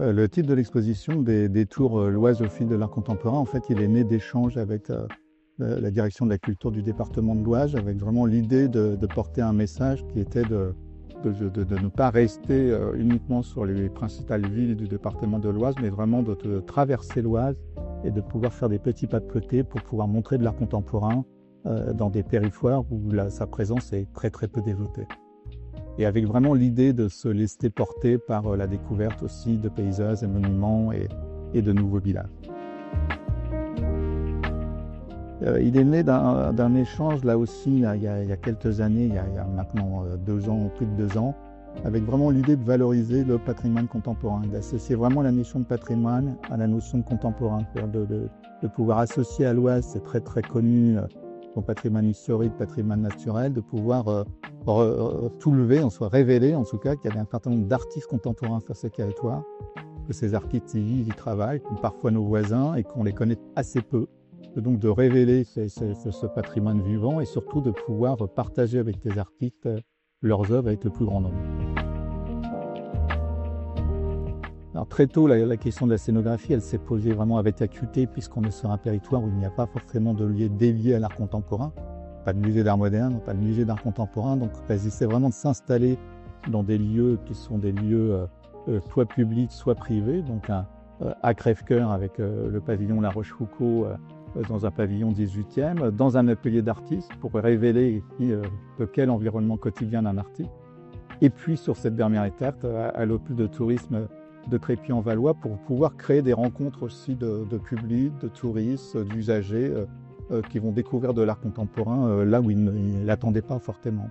Le titre de l'exposition des tours l'Oise au fil de l'art contemporain, en fait, il est né d'échanges avec la direction de la culture du département de l'Oise, avec vraiment l'idée de porter un message qui était de ne pas rester uniquement sur les principales villes du département de l'Oise, mais vraiment de traverser l'Oise et de pouvoir faire des petits pas de côté pour pouvoir montrer de l'art contemporain dans des territoires où sa présence est très très peu développée. Et avec vraiment l'idée de se laisser porter par la découverte aussi de paysages et monuments et de nouveaux villages. Il est né d'un échange là aussi, il y a quelques années, il y a maintenant 2 ans, plus de 2 ans, avec vraiment l'idée de valoriser le patrimoine contemporain, d'associer vraiment la notion de patrimoine à la notion de contemporain, de pouvoir associer à l'Oise, c'est très très connu, son patrimoine historique, patrimoine naturel, de pouvoir soulever, révéler en tout cas qu'il y avait un certain nombre d'artistes contemporains sur ce territoire, que ces artistes y vivent, y travaillent, comme parfois nos voisins, et qu'on les connaît assez peu. Donc de révéler ce patrimoine vivant et surtout de pouvoir partager avec les artistes leurs œuvres avec le plus grand nombre. Alors très tôt, la question de la scénographie, elle s'est posée vraiment avec acuité puisqu'on est sur un territoire où il n'y a pas forcément de lieu dédié à l'art contemporain, pas de musée d'art moderne, pas de musée d'art contemporain, donc on essaie vraiment de s'installer dans des lieux qui sont des lieux soit publics, soit privés, donc à Crèvecoeur avec le pavillon La Rochefoucauld, dans un pavillon 18e, dans un atelier d'artistes pour révéler ici de quel environnement quotidien d'un artiste. Et puis sur cette dernière étape, à l'Office de tourisme de Crépy-en-Valois pour pouvoir créer des rencontres aussi de public, de touristes, d'usagers qui vont découvrir de l'art contemporain là où ils ne l'attendaient pas fortement.